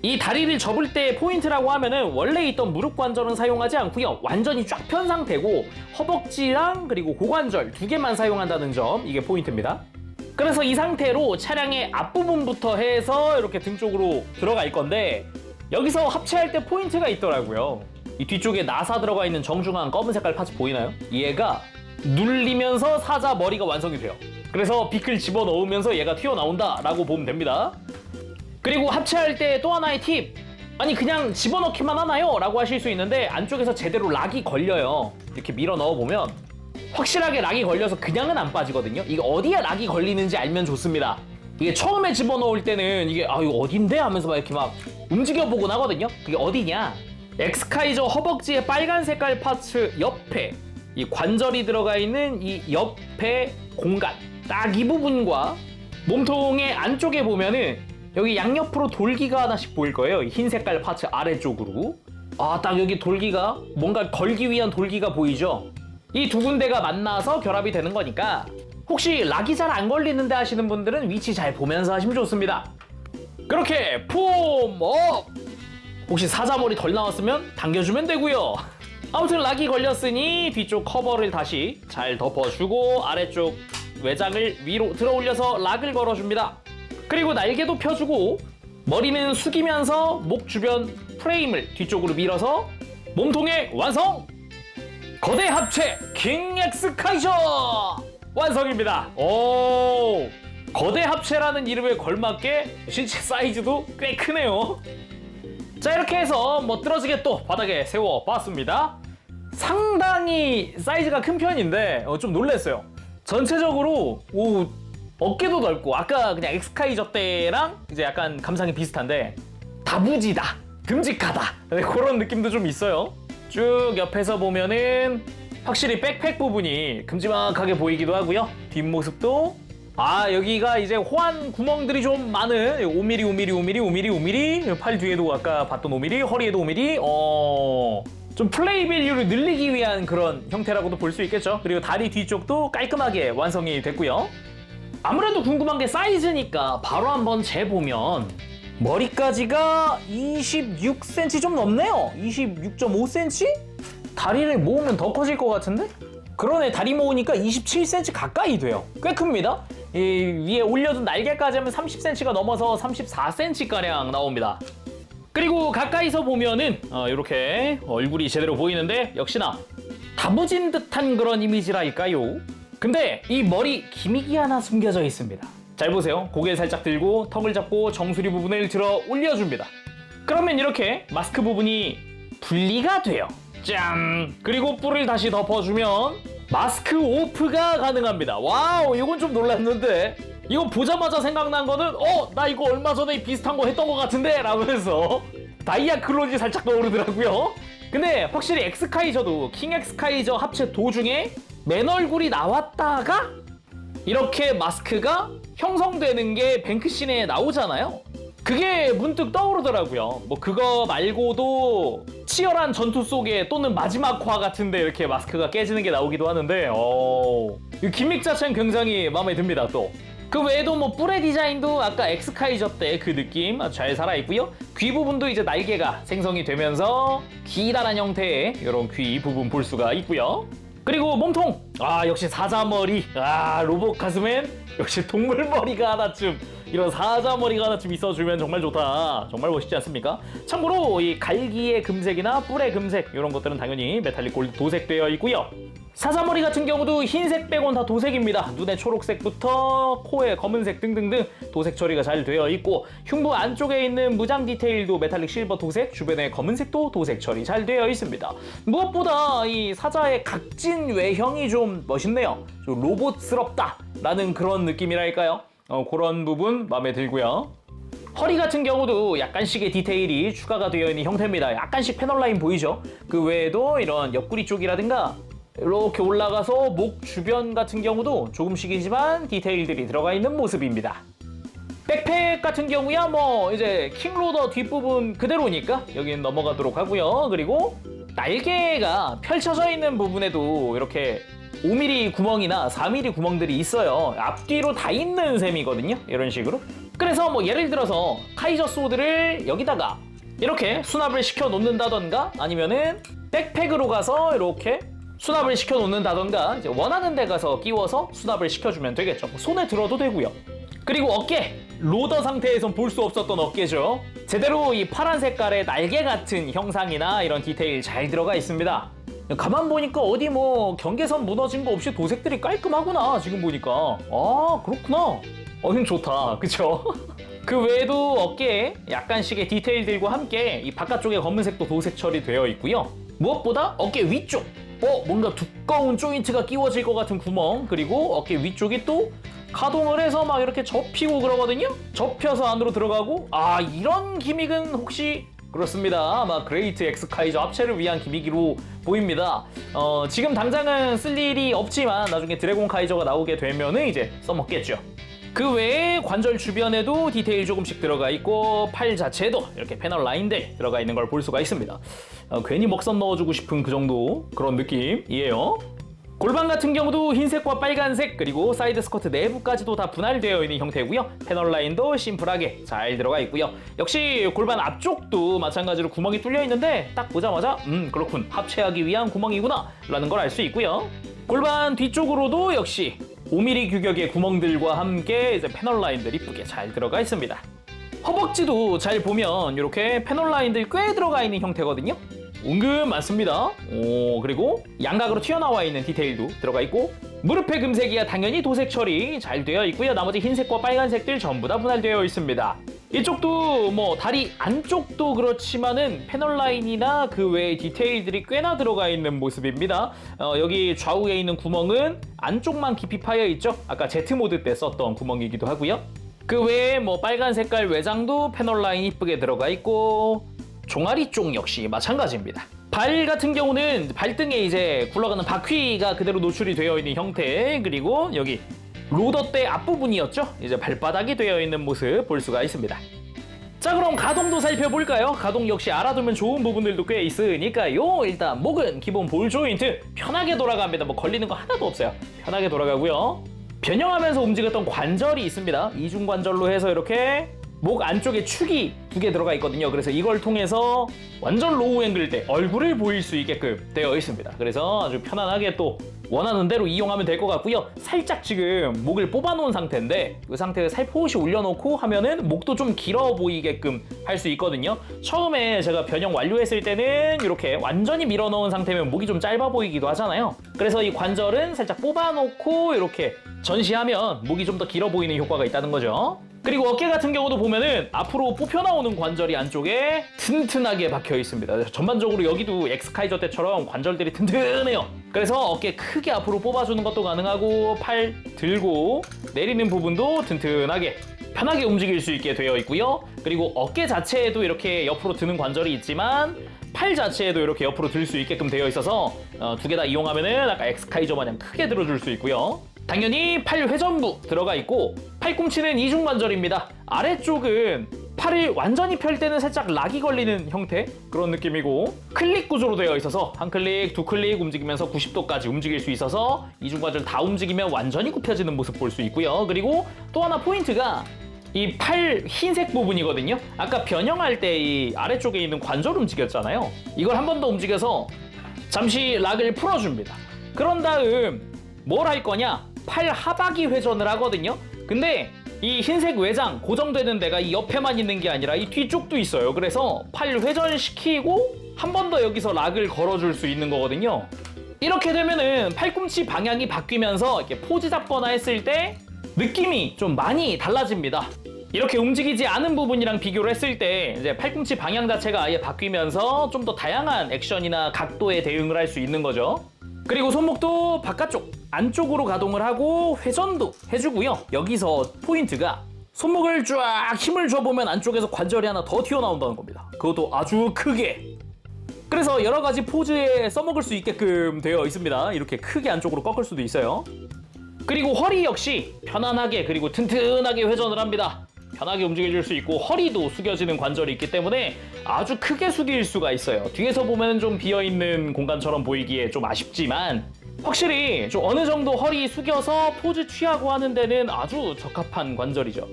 Speaker 1: 이 다리를 접을 때 포인트라고 하면은 원래 있던 무릎 관절은 사용하지 않고요. 완전히 쫙 편 상태고 허벅지랑 그리고 고관절 두 개만 사용한다는 점 이게 포인트입니다. 그래서 이 상태로 차량의 앞부분부터 해서 이렇게 등 쪽으로 들어갈 건데 여기서 합체할 때 포인트가 있더라고요. 이 뒤쪽에 나사 들어가 있는 정중한 검은 색깔 파츠 보이나요? 얘가 눌리면서 사자 머리가 완성이 돼요. 그래서 비클 집어넣으면서 얘가 튀어나온다 라고 보면 됩니다. 그리고 합체할 때 또 하나의 팁, 아니 그냥 집어넣기만 하나요? 라고 하실 수 있는데 안쪽에서 제대로 락이 걸려요. 이렇게 밀어 넣어보면 확실하게 락이 걸려서 그냥은 안 빠지거든요. 이게 어디에 락이 걸리는지 알면 좋습니다. 이게 처음에 집어넣을 때는 이게 이거 어딘데? 하면서 막 이렇게 막 움직여보곤 하거든요. 그게 어디냐? 엑스카이저 허벅지의 빨간 색깔 파츠 옆에 이 관절이 들어가 있는 이 옆에 공간 딱 이 부분과 몸통의 안쪽에 보면은 여기 양옆으로 돌기가 하나씩 보일 거예요. 이 흰 색깔 파츠 아래쪽으로 딱 여기 돌기가 뭔가 걸기 위한 돌기가 보이죠? 이 두 군데가 만나서 결합이 되는 거니까 혹시 락이 잘 안 걸리는데 하시는 분들은 위치 잘 보면서 하시면 좋습니다. 그렇게 폼업! 혹시 사자머리 덜 나왔으면 당겨주면 되고요. 아무튼 락이 걸렸으니 뒤쪽 커버를 다시 잘 덮어주고 아래쪽 외장을 위로 들어 올려서 락을 걸어줍니다. 그리고 날개도 펴주고 머리는 숙이면서 목 주변 프레임을 뒤쪽으로 밀어서 몸통의 완성! 거대 합체 킹 엑스카이저 완성입니다. 오, 거대 합체라는 이름에 걸맞게 실제 사이즈도 꽤 크네요. 자, 이렇게 해서 멋들어지게 또 바닥에 세워봤습니다. 상당히 사이즈가 큰 편인데 좀 놀랐어요. 전체적으로 어깨도 넓고 아까 그냥 엑스카이저 때랑 이제 약간 감상이 비슷한데 다부지다 듬직하다. 네, 그런 느낌도 좀 있어요. 쭉 옆에서 보면은 확실히 백팩 부분이 큼지막하게 보이기도 하고요. 뒷모습도 여기가 이제 호환 구멍들이 좀 많은 5mm, 5mm, 5mm, 5mm, 5mm 팔 뒤에도 아까 봤던 5mm, 허리에도 5mm 좀 플레이 밸류를 늘리기 위한 그런 형태라고도 볼 수 있겠죠. 그리고 다리 뒤쪽도 깔끔하게 완성이 됐고요. 아무래도 궁금한 게 사이즈니까 바로 한번 재보면 머리까지가 26cm 좀 넘네요. 26.5cm? 다리를 모으면 더 커질 것 같은데? 그러네, 다리 모으니까 27cm 가까이 돼요. 꽤 큽니다. 이 위에 올려둔 날개까지 하면 30cm가 넘어서 34cm가량 나옵니다. 그리고 가까이서 보면은 이렇게 얼굴이 제대로 보이는데 역시나 다부진 듯한 그런 이미지랄까요? 근데 이 머리 기믹이 하나 숨겨져 있습니다. 잘 보세요. 고개를 살짝 들고 턱을 잡고 정수리 부분을 들어 올려줍니다. 그러면 이렇게 마스크 부분이 분리가 돼요. 짠! 그리고 뿔을 다시 덮어주면 마스크 오프가 가능합니다. 와우, 이건 좀 놀랐는데 이거 보자마자 생각난 거는 나 이거 얼마 전에 비슷한 거 했던 것 같은데 라면서 다이아 클로지 살짝 떠오르더라고요. 근데 확실히 엑스카이저도 킹 엑스카이저 합체 도중에 맨 얼굴이 나왔다가 이렇게 마스크가 형성되는 게 뱅크씬에 나오잖아요. 그게 문득 떠오르더라고요. 뭐 그거 말고도 치열한 전투 속에 또는 마지막 화 같은데 이렇게 마스크가 깨지는 게 나오기도 하는데 이 기믹 자체는 굉장히 마음에 듭니다. 또 그 외에도 뭐 뿔의 디자인도 아까 엑스카이저 때 그 느낌 아주 잘 살아있고요. 귀 부분도 이제 날개가 생성이 되면서 기다란 형태의 이런 귀 부분 볼 수가 있고요. 그리고 몸통 역시 사자머리 로봇 가슴엔 역시 동물머리가 하나쯤 이런 사자머리가 하나쯤 있어주면 정말 좋다. 정말 멋있지 않습니까? 참고로 이 갈기의 금색이나 뿔의 금색 이런 것들은 당연히 메탈릭 골드 도색되어 있고요. 사자머리 같은 경우도 흰색 빼곤 다 도색입니다. 눈의 초록색부터 코에 검은색 등등등 도색 처리가 잘 되어 있고 흉부 안쪽에 있는 무장 디테일도 메탈릭 실버 도색, 주변에 검은색도 도색 처리 잘 되어 있습니다. 무엇보다 이 사자의 각진 외형이 좀 멋있네요. 좀 로봇스럽다라는 그런 느낌이랄까요? 그런 부분 마음에 들고요. 허리 같은 경우도 약간씩의 디테일이 추가가 되어 있는 형태입니다. 약간씩 패널 라인 보이죠? 그 외에도 이런 옆구리 쪽이라든가 이렇게 올라가서 목 주변 같은 경우도 조금씩이지만 디테일들이 들어가 있는 모습입니다. 백팩 같은 경우야 뭐 이제 킹로더 뒷부분 그대로니까 여기는 넘어가도록 하고요. 그리고 날개가 펼쳐져 있는 부분에도 이렇게 5mm 구멍이나 4mm 구멍들이 있어요. 앞뒤로 다 있는 셈이거든요. 이런 식으로. 그래서 뭐 예를 들어서 카이저 소드를 여기다가 이렇게 수납을 시켜 놓는다던가 아니면은 백팩으로 가서 이렇게 수납을 시켜 놓는다던가 이제 원하는 데 가서 끼워서 수납을 시켜주면 되겠죠. 손에 들어도 되고요. 그리고 어깨! 로더 상태에선 볼 수 없었던 어깨죠. 제대로 이 파란 색깔의 날개 같은 형상이나 이런 디테일 잘 들어가 있습니다. 가만 보니까 어디 뭐 경계선 무너진 거 없이 도색들이 깔끔하구나 지금 보니까. 그렇구나. 이건 좋다. 그쵸? 그 외에도 어깨에 약간씩의 디테일들과 함께 이 바깥쪽에 검은색도 도색 처리되어 있고요. 무엇보다 어깨 위쪽! 뭔가 두꺼운 조인트가 끼워질 것 같은 구멍, 그리고 어깨 위쪽이 또 가동을 해서 막 이렇게 접히고 그러거든요? 접혀서 안으로 들어가고 이런 기믹은 혹시 그렇습니다. 아마 그레이트 엑스카이저 합체를 위한 기믹으로 보입니다. 지금 당장은 쓸 일이 없지만 나중에 드래곤 카이저가 나오게 되면은 이제 써먹겠죠. 그 외에 관절 주변에도 디테일 조금씩 들어가 있고 팔 자체도 이렇게 패널 라인들 들어가 있는 걸 볼 수가 있습니다. 괜히 먹선 넣어주고 싶은 그 정도 그런 느낌이에요. 골반 같은 경우도 흰색과 빨간색 그리고 사이드 스커트 내부까지도 다 분할되어 있는 형태고요. 패널 라인도 심플하게 잘 들어가 있고요. 역시 골반 앞쪽도 마찬가지로 구멍이 뚫려 있는데 딱 보자마자 그렇군, 합체하기 위한 구멍이구나 라는 걸 알 수 있고요. 골반 뒤쪽으로도 역시 5mm 규격의 구멍들과 함께 이제 패널 라인들 이쁘게 잘 들어가 있습니다. 허벅지도 잘 보면 이렇게 패널 라인들 꽤 들어가 있는 형태거든요. 은근 많습니다. 그리고 양각으로 튀어나와 있는 디테일도 들어가 있고 무릎의 금색이야 당연히 도색 처리 잘 되어 있고요. 나머지 흰색과 빨간색들 전부 다 분할되어 있습니다. 이쪽도 뭐 다리 안쪽도 그렇지만은 패널 라인이나 그 외의 디테일들이 꽤나 들어가 있는 모습입니다. 여기 좌우에 있는 구멍은 안쪽만 깊이 파여 있죠. 아까 Z 모드 때 썼던 구멍이기도 하고요. 그 외에 뭐 빨간 색깔 외장도 패널 라인 이쁘게 들어가 있고 종아리 쪽 역시 마찬가지입니다. 발 같은 경우는 발등에 이제 굴러가는 바퀴가 그대로 노출이 되어 있는 형태, 그리고 여기 로더대 앞부분이었죠? 이제 발바닥이 되어 있는 모습 볼 수가 있습니다. 자, 그럼 가동도 살펴볼까요? 가동 역시 알아두면 좋은 부분들도 꽤 있으니까요. 일단 목은 기본 볼 조인트 편하게 돌아갑니다. 뭐 걸리는 거 하나도 없어요. 편하게 돌아가고요. 변형하면서 움직였던 관절이 있습니다. 이중관절로 해서 이렇게 목 안쪽에 축이 2개 들어가 있거든요. 그래서 이걸 통해서 완전 로우 앵글 때 얼굴을 보일 수 있게끔 되어 있습니다. 그래서 아주 편안하게 또 원하는 대로 이용하면 될 것 같고요. 살짝 지금 목을 뽑아놓은 상태인데 이 상태에 살포시 올려놓고 하면은 목도 좀 길어 보이게끔 할 수 있거든요. 처음에 제가 변형 완료했을 때는 이렇게 완전히 밀어넣은 상태면 목이 좀 짧아 보이기도 하잖아요. 그래서 이 관절은 살짝 뽑아놓고 이렇게 전시하면 목이 좀 더 길어 보이는 효과가 있다는 거죠. 그리고 어깨 같은 경우도 보면은 앞으로 뽑혀 나오는 관절이 안쪽에 튼튼하게 박혀 있습니다. 전반적으로 여기도 엑스카이저 때처럼 관절들이 튼튼해요. 그래서 어깨 크게 앞으로 뽑아주는 것도 가능하고 팔 들고 내리는 부분도 튼튼하게 편하게 움직일 수 있게 되어 있고요. 그리고 어깨 자체에도 이렇게 옆으로 드는 관절이 있지만 팔 자체에도 이렇게 옆으로 들 수 있게끔 되어 있어서 2개 다 이용하면은 아까 엑스카이저 마냥 크게 들어줄 수 있고요. 당연히 팔 회전부 들어가 있고 팔꿈치는 이중관절입니다. 아래쪽은 팔을 완전히 펼 때는 살짝 락이 걸리는 형태 그런 느낌이고 클릭 구조로 되어 있어서 한 클릭, 두 클릭 움직이면서 90도까지 움직일 수 있어서 이중관절 다 움직이면 완전히 굽혀지는 모습 볼 수 있고요. 그리고 또 하나 포인트가 이 팔 흰색 부분이거든요. 아까 변형할 때 이 아래쪽에 있는 관절 움직였잖아요. 이걸 한 번 더 움직여서 잠시 락을 풀어줍니다. 그런 다음 뭘 할 거냐? 팔 하박이 회전을 하거든요. 근데 이 흰색 외장 고정되는 데가 이 옆에만 있는 게 아니라 이 뒤쪽도 있어요. 그래서 팔 회전시키고 한 번 더 여기서 락을 걸어줄 수 있는 거거든요. 이렇게 되면은 팔꿈치 방향이 바뀌면서 이렇게 포즈 잡거나 했을 때 느낌이 좀 많이 달라집니다. 이렇게 움직이지 않은 부분이랑 비교를 했을 때 이제 팔꿈치 방향 자체가 아예 바뀌면서 좀 더 다양한 액션이나 각도에 대응을 할 수 있는 거죠. 그리고 손목도 바깥쪽, 안쪽으로 가동을 하고 회전도 해주고요. 여기서 포인트가 손목을 쫙 힘을 줘보면 안쪽에서 관절이 하나 더 튀어나온다는 겁니다. 그것도 아주 크게. 그래서 여러 가지 포즈에 써먹을 수 있게끔 되어 있습니다. 이렇게 크게 안쪽으로 꺾을 수도 있어요. 그리고 허리 역시 편안하게 그리고 튼튼하게 회전을 합니다. 편하게 움직여줄 수 있고 허리도 숙여지는 관절이 있기 때문에 아주 크게 숙일 수가 있어요. 뒤에서 보면 좀 비어있는 공간처럼 보이기에 좀 아쉽지만 확실히 좀 어느 정도 허리 숙여서 포즈 취하고 하는 데는 아주 적합한 관절이죠.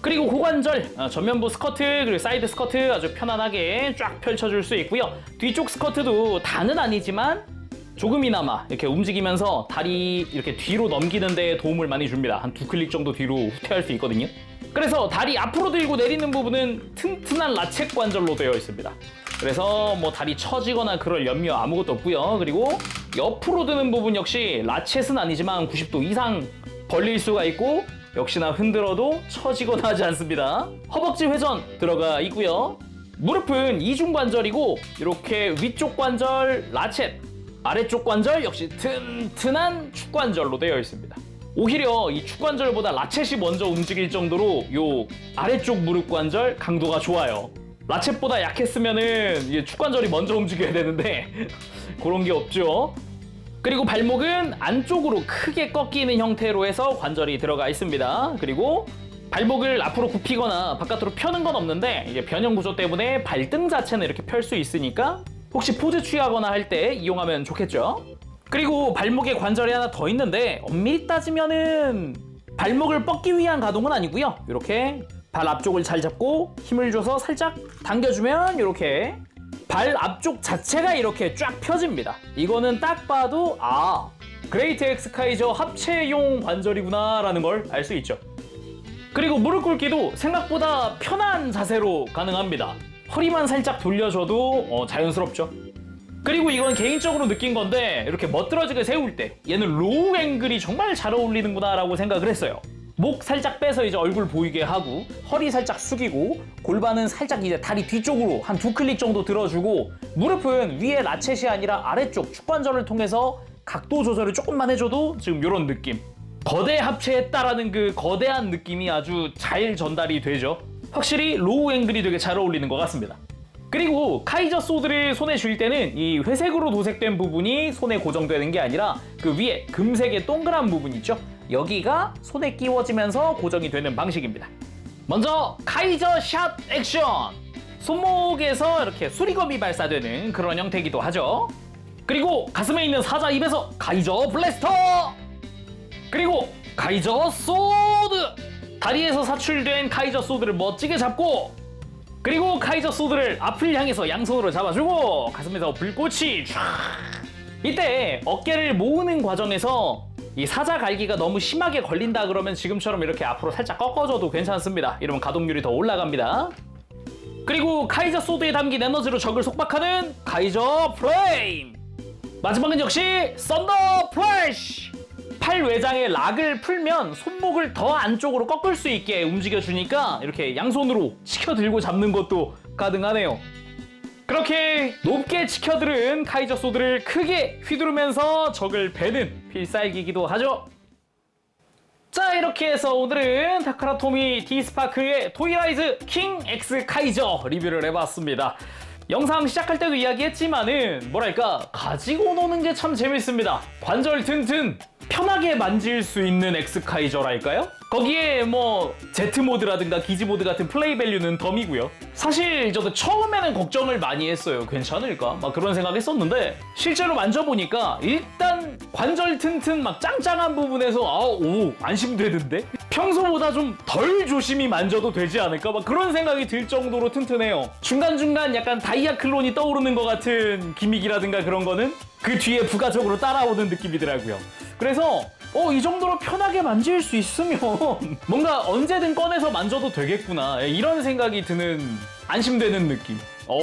Speaker 1: 그리고 고관절, 전면부 스커트 그리고 사이드 스커트 아주 편안하게 쫙 펼쳐줄 수 있고요. 뒤쪽 스커트도 다는 아니지만 조금이나마 이렇게 움직이면서 다리 이렇게 뒤로 넘기는 데 도움을 많이 줍니다. 한 2클릭 정도 뒤로 후퇴할 수 있거든요. 그래서 다리 앞으로 들고 내리는 부분은 튼튼한 라쳇 관절로 되어 있습니다. 그래서 뭐 다리 처지거나 그럴 염려 아무것도 없고요. 그리고 옆으로 드는 부분 역시 라쳇은 아니지만 90도 이상 벌릴 수가 있고 역시나 흔들어도 처지거나 하지 않습니다. 허벅지 회전 들어가 있고요. 무릎은 이중관절이고 이렇게 위쪽 관절 라쳇, 아래쪽 관절 역시 튼튼한 축관절로 되어 있습니다. 오히려 이 축관절보다 라쳇이 먼저 움직일 정도로 요 아래쪽 무릎 관절 강도가 좋아요. 라쳇보다 약했으면은 이게 축관절이 먼저 움직여야 되는데 그런 게 없죠. 그리고 발목은 안쪽으로 크게 꺾이는 형태로 해서 관절이 들어가 있습니다. 그리고 발목을 앞으로 굽히거나 바깥으로 펴는 건 없는데 이제 변형 구조 때문에 발등 자체는 이렇게 펼 수 있으니까 혹시 포즈 취하거나 할 때 이용하면 좋겠죠. 그리고 발목에 관절이 하나 더 있는데 엄밀히 따지면은 발목을 뻗기 위한 가동은 아니고요. 이렇게 발 앞쪽을 잘 잡고 힘을 줘서 살짝 당겨주면 이렇게 발 앞쪽 자체가 이렇게 쫙 펴집니다. 이거는 딱 봐도 그레이트 엑스카이저 합체용 관절이구나 라는 걸 알 수 있죠. 그리고 무릎 꿇기도 생각보다 편한 자세로 가능합니다. 허리만 살짝 돌려줘도 자연스럽죠. 그리고 이건 개인적으로 느낀 건데 이렇게 멋들어지게 세울 때 얘는 로우 앵글이 정말 잘 어울리는구나 라고 생각을 했어요. 목 살짝 빼서 이제 얼굴 보이게 하고 허리 살짝 숙이고 골반은 살짝 이제 다리 뒤쪽으로 한 2클릭 정도 들어주고 무릎은 위에 라쳇이 아니라 아래쪽 축관절을 통해서 각도 조절을 조금만 해줘도 지금 이런 느낌. 거대 합체했다라는 그 거대한 느낌이 아주 잘 전달이 되죠. 확실히 로우 앵글이 되게 잘 어울리는 것 같습니다. 그리고 카이저 소드를 손에 쥘 때는 이 회색으로 도색된 부분이 손에 고정되는 게 아니라 그 위에 금색의 동그란 부분 있죠? 여기가 손에 끼워지면서 고정이 되는 방식입니다. 먼저 카이저 샷 액션! 손목에서 이렇게 수리검이 발사되는 그런 형태이기도 하죠. 그리고 가슴에 있는 사자 입에서 카이저 블래스터! 그리고 카이저 소드! 다리에서 사출된 카이저 소드를 멋지게 잡고, 그리고 카이저 소드를 앞을 향해서 양손으로 잡아주고 가슴에서 불꽃이 촤. 이때 어깨를 모으는 과정에서 이 사자 갈기가 너무 심하게 걸린다 그러면 지금처럼 이렇게 앞으로 살짝 꺾어줘도 괜찮습니다. 이러면 가동률이 더 올라갑니다. 그리고 카이저 소드에 담긴 에너지로 적을 속박하는 카이저 플레임! 마지막은 역시 썬더 플래시! 팔 외장의 락을 풀면 손목을 더 안쪽으로 꺾을 수 있게 움직여주니까 이렇게 양손으로 치켜들고 잡는 것도 가능하네요. 그렇게 높게 치켜들은 카이저 소드를 크게 휘두르면서 적을 베는 필살기이기도 하죠. 자, 이렇게 해서 오늘은 타카라토미 디스파크의 토이라이즈 킹 X 카이저 리뷰를 해봤습니다. 영상 시작할 때도 이야기했지만은 뭐랄까 가지고 노는 게 참 재밌습니다. 관절 튼튼 편하게 만질 수 있는 엑스카이저랄까요? 거기에 뭐 Z모드라든가 기지모드 같은 플레이 밸류는 덤이고요. 사실 저도 처음에는 걱정을 많이 했어요. 괜찮을까? 막 그런 생각했었는데 실제로 만져보니까 일단 관절 튼튼 막 짱짱한 부분에서 안심되는데? 평소보다 좀 덜 조심히 만져도 되지 않을까? 막 그런 생각이 들 정도로 튼튼해요. 중간중간 약간 다이아 클론이 떠오르는 것 같은 기믹이라든가 그런 거는 그 뒤에 부가적으로 따라오는 느낌이더라고요. 그래서 이 정도로 편하게 만질 수 있으면 뭔가 언제든 꺼내서 만져도 되겠구나 이런 생각이 드는 안심되는 느낌.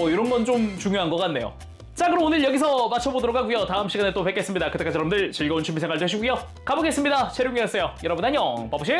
Speaker 1: 이런 건 좀 중요한 것 같네요. 자, 그럼 오늘 여기서 마쳐보도록 하고요. 다음 시간에 또 뵙겠습니다. 그때까지 여러분들 즐거운 취미생활 되시고요. 가보겠습니다. 재룡이었어요. 여러분 안녕. 빠부시!